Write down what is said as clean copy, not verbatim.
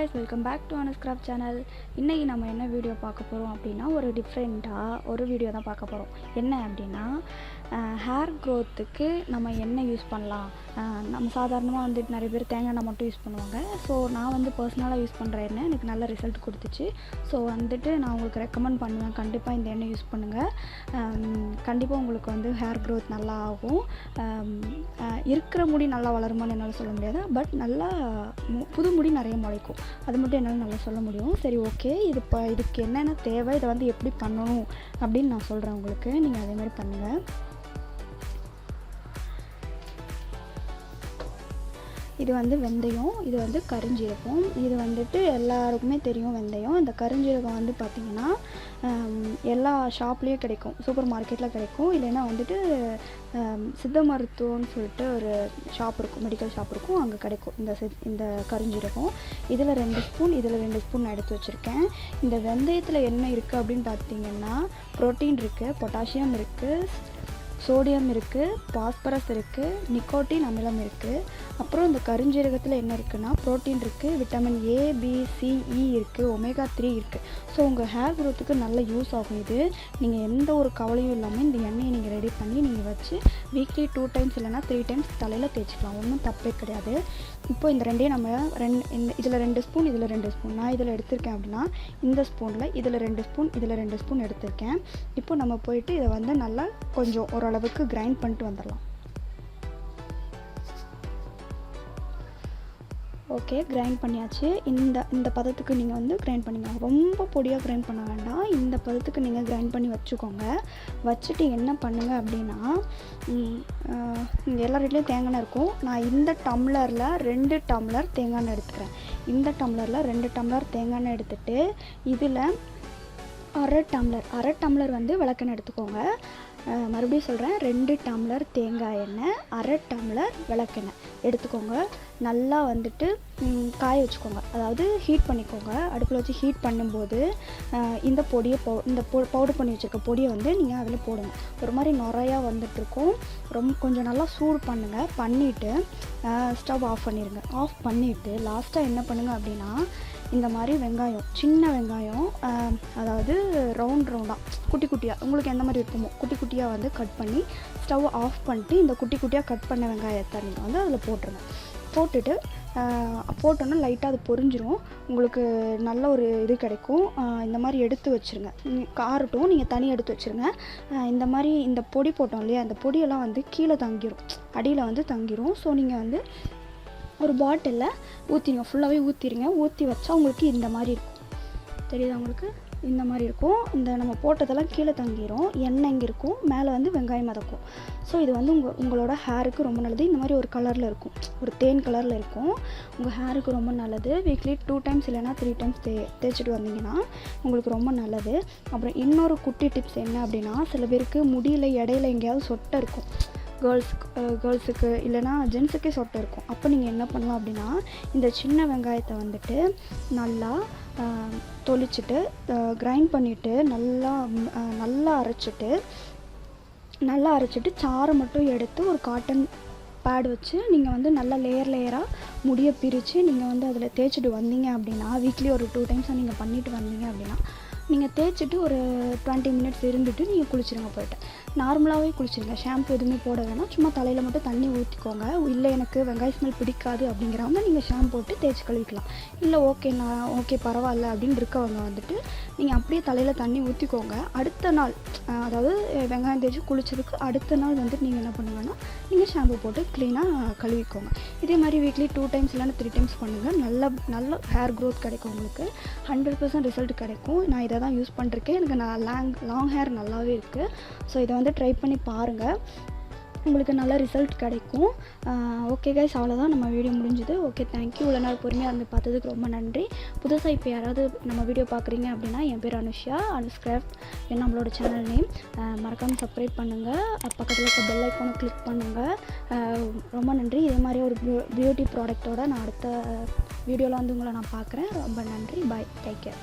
guys, welcome back to Anuscraft channel. இன்னைக்கு நம்ம என்ன வீடியோ பார்க்க போறோம் அப்படினா ஒரு டிஃபரண்டா ஒரு வீடியோ தான் பார்க்க போறோம். என்ன அப்படினா ஹேர் growthக்கு நம்ம என்ன யூஸ் பண்ணலாம். நம்ம சாதாரணமா வந்து நிறைய பேர் தேங்காய் எண்ணெய் மட்டும் யூஸ் பண்ணுவாங்க. சோ நான் வந்து पर्सनலா யூஸ் பண்ற எண்ணெய் எனக்கு நல்ல ரிசல்ட் கொடுத்துச்சு. சோ வந்துட்டு நான் உங்களுக்கு ரெக்கமெண்ட் பண்ணுவேன். கண்டிப்பா இந்த எண்ணெய் யூஸ் பண்ணுங்க. கண்டிப்பா உங்களுக்கு வந்து ஹேர் growth நல்லா ஆகும். இருக்கிற முடி நல்லா வளருமான்னு என்னால சொல்ல முடியாது. பட் நல்லா புது முடி நிறைய முளைக்கும். அது மட்டும் என்னால நல்லா சொல்ல முடியும். சரி ஓகே, இதுக்கு என்னென்ன தேவை, இதை வந்து எப்படி பண்ணணும் அப்படின்னு நான் சொல்றேன் உங்களுக்கு. நீங்க அதே மாதிரி பண்ணுங்க. இது வந்து வெந்தயம், இது வந்து கருஞ்சீரகம். இது வந்துட்டு எல்லாருக்குமே தெரியும் வெந்தயம். இந்த கருஞ்சீரகம் வந்து பார்த்திங்கன்னா எல்லா ஷாப்லேயும் கிடைக்கும், சூப்பர் மார்க்கெட்டில் கிடைக்கும். இல்லைன்னா வந்துட்டு சித்த மருத்துவம்னு சொல்லிட்டு ஒரு ஷாப் இருக்கும், மெடிக்கல் ஷாப் இருக்கும், அங்கே கிடைக்கும் இந்த கருஞ்சீரகம். இதில் 2 ஸ்பூன், இதில் 2 ஸ்பூன் நான் எடுத்து வச்சுருக்கேன். இந்த வெந்தயத்தில் என்ன இருக்குது அப்படின்னு பார்த்தீங்கன்னா புரோட்டீன் இருக்குது, பொட்டாசியம் இருக்குது, சோடியம் இருக்குது, பாஸ்பரஸ் இருக்குது, நிக்கோட்டின் அமிலம் இருக்குது. அப்புறம் இந்த கருஞ்சீரகத்தில் என்ன இருக்குன்னா புரோட்டீன் இருக்குது, விட்டமின் ஏ, பி, சி, இ இருக்குது, ஒமேகா 3 இருக்குது. ஸோ உங்கள் ஹேர் க்ரோத்துக்கு நல்ல யூஸ் ஆகும். இது நீங்கள் எந்த ஒரு கவலையும் இல்லாமல் இந்த எண்ணெயை நீங்கள் ரெடி பண்ணி நீங்கள் வச்சு வீக்லி 2 டைம்ஸ் இல்லைனா 3 டைம்ஸ் தலையில் தேய்ச்சிக்கலாம். ஒன்றும் தப்பே கிடையாது. இப்போ இந்த ரெண்டையும் நம்ம இதில் 2 ஸ்பூன், இதில் 2 ஸ்பூன் நான் இதில் எடுத்திருக்கேன் அப்படின்னா இந்த ஸ்பூனில் இதில் 2 ஸ்பூன், இதில் 2 ஸ்பூன் எடுத்திருக்கேன். இப்போ நம்ம போயிட்டு இதை வந்து நல்லா கொஞ்சம் ஓரளவுக்கு கிரைண்ட் பண்ணிட்டு வந்துடலாம். ஓகே, கிரைண்ட் பண்ணியாச்சு. இந்த பதத்துக்கு நீங்கள் வந்து கிரைண்ட் பண்ணிக்கலாம். ரொம்ப பொடியாக கிரைண்ட் பண்ண வேண்டாம். இந்த பதத்துக்கு நீங்கள் கிரைண்ட் பண்ணி வச்சுக்கோங்க. வச்சுட்டு என்ன பண்ணுங்கள் அப்படின்னா, இங்கே எல்லா வீட்லேயும் தேங்காய் எண்ணெய் இருக்கும். நான் இந்த டம்ளரில் 2 டம்ளர் தேங்காய் எண்ணெய் எடுத்துக்கிறேன். இந்த டம்ளரில் 2 டம்ளர் தேங்காய் எண்ணெய் எடுத்துகிட்டு இதில் அரை டம்ளர் வந்து விளக்கெண்ணெய் எடுத்துக்கோங்க. மறுபடியும் சொல்கிறேன், 2 டம்ளர் தேங்காய் எண்ணெய், அரை டம்ளர் விளக்கெண்ணெய் எடுத்துக்கோங்க. நல்லா வந்துட்டு காய வச்சுக்கோங்க, அதாவது ஹீட் பண்ணிக்கோங்க. அடுப்பில் வச்சு ஹீட் பண்ணும்போது இந்த பவுடர் பண்ணி வச்சுருக்க பொடியை வந்து நீங்கள் அதில் போடுங்க. ஒரு மாதிரி நுறையா வந்துட்டுருக்கும். கொஞ்சம் நல்லா சூடு பண்ணுங்கள். பண்ணிவிட்டு ஸ்டவ் ஆஃப் பண்ணிடுங்க. ஆஃப் பண்ணிவிட்டு லாஸ்ட்டாக என்ன பண்ணுங்கள் அப்படின்னா, இந்த மாதிரி வெங்காயம், சின்ன வெங்காயம், அதாவது ரவுண்டாக குட்டி குட்டியாக உங்களுக்கு எந்த மாதிரி இருக்குமோ குட்டி குட்டியாக வந்து கட் பண்ணி ஸ்டவ் ஆஃப் பண்ணிட்டு இந்த குட்டி குட்டியாக கட் பண்ண வெங்காயத்தை நீங்கள் வந்து அதில் போட்டுருங்க. போட்டுட்டு போட்டோன்னா லைட்டாக அது பொரிஞ்சிரும். உங்களுக்கு நல்ல ஒரு இது கிடைக்கும். இந்த மாதிரி எடுத்து வச்சுருங்க. காரட்டும், நீங்கள் தனியாக எடுத்து வச்சுருங்க. இந்த மாதிரி இந்த பொடி போட்டோம் இல்லையா, அந்த பொடியெல்லாம் வந்து கீழே தங்கிரும், அடியில் வந்து தங்கிரும். ஸோ நீங்கள் வந்து ஒரு பாட்டிலில் ஊற்றிடுங்க, ஃபுல்லாகவே ஊற்றிடுங்க. ஊற்றி வச்சா உங்களுக்கு இந்த மாதிரி இருக்கும். தெரியுதா உங்களுக்கு? இந்த மாதிரி இருக்கும். இந்த நம்ம போட்டதெல்லாம் கீழே தங்கிரும், எண்ணெய் இங்கே இருக்கும், மேலே வந்து வெங்காயம் மதக்கும். ஸோ இது வந்து உங்களோட ஹேருக்கு ரொம்ப நல்லது. இந்த மாதிரி ஒரு கலரில் இருக்கும், ஒரு தேன் கலரில் இருக்கும். உங்கள் ஹேருக்கு ரொம்ப நல்லது. வீக்லி 2 டைம்ஸ் இல்லைனா 3 டைம்ஸ் தேய்ச்சிட்டு வந்தீங்கன்னா உங்களுக்கு ரொம்ப நல்லது. அப்புறம் இன்னொரு குட்டி டிப்ஸ் என்ன அப்படின்னா, சில பேருக்கு முடியல இடையில எங்கேயாவது சொட்டை இருக்கும். கேர்ள்ஸுக்கு இல்லைனா ஜென்ஸுக்கே சொட்டை இருக்கும். அப்போ நீங்கள் என்ன பண்ணலாம் அப்படின்னா, இந்த சின்ன வெங்காயத்தை வந்துட்டு நல்லா தொளிச்சுட்டு கிரைண்ட் பண்ணிவிட்டு நல்லா அரைச்சிட்டு சாறை மட்டும் எடுத்து ஒரு காட்டன் பேட் வச்சு நீங்கள் வந்து நல்லா லேயராக முடியை பிரித்து நீங்கள் வந்து அதில் தேய்ச்சிட்டு வந்தீங்க அப்படின்னா, வீக்லி ஒரு 2 டைம்ஸாக நீங்கள் பண்ணிட்டு வந்தீங்க அப்படின்னா, நீங்கள் தேய்ச்சிட்டு ஒரு 20 மினிட்ஸ் இருந்துட்டு நீங்கள் குளிச்சிடுங்க. போய்ட்டு நார்மலாகவே குளிச்சிடுங்க. ஷாம்பு எதுவுமே போட வேணாம். சும்மா தலையில் மட்டும் தண்ணி ஊற்றிக்கோங்க. இல்லை எனக்கு வெங்காய ஸ்மெல் பிடிக்காது அப்படிங்கிறவங்க நீங்கள் ஷாம்பு போட்டு தேய்ச்சி கழுவிக்கலாம். இல்லை ஓகே பரவாயில்ல அப்படின்னு இருக்கவங்க வந்துட்டு நீங்கள் அப்படியே தலையில் தண்ணி ஊற்றிக்கோங்க. அடுத்த நாள், அதாவது வெங்காயம் தேய்ச்சி குளிச்சதுக்கு அடுத்த நாள் வந்துட்டு நீங்கள் என்ன பண்ணுங்கன்னா, நீங்கள் ஷாம்பு போட்டு க்ளீனாக கழுவிக்கோங்க. இதே மாதிரி வீக்லி 2 டைம்ஸ் இல்லைன்னா 3 டைம்ஸ் பண்ணுங்கள். நல்ல ஹேர் க்ரோத் கிடைக்கும் உங்களுக்கு. 100% ரிசல்ட் கிடைக்கும். நான் இதை தான் யூஸ் பண்ணிருக்கேன். எனக்கு லாங் ஹேர் நல்லாவே இருக்குது. ஸோ இதை வந்து ட்ரை பண்ணி பாருங்கள், உங்களுக்கு நல்ல ரிசல்ட் கிடைக்கும். ஓகே கைஸ், அவ்வளோதான், நம்ம வீடியோ முடிஞ்சுது. Okay, thank you. இவ்வளோ நாள் பொறுமையாக இருந்து பார்த்ததுக்கு ரொம்ப நன்றி. புதுசாக இப்போ யாராவது நம்ம வீடியோ பார்க்குறீங்க அப்படின்னா, என் பேர் அனுஷா, அனுஸ்கிராஃப்ட் நம்மளோட சேனல் நேம். மறக்காமல் சப்ஸ்கிரைப் பண்ணுங்கள். பக்கத்தில் இருக்க பெல் ஐக்கானை கிளிக் பண்ணுங்கள். ரொம்ப நன்றி. இதே மாதிரி ஒரு பியூட்டி ப்ராடக்ட்டோட நான் அடுத்த வீடியோவில் வந்து உங்களை நான் பார்க்குறேன். ரொம்ப நன்றி. பாய், டேக் கேர்.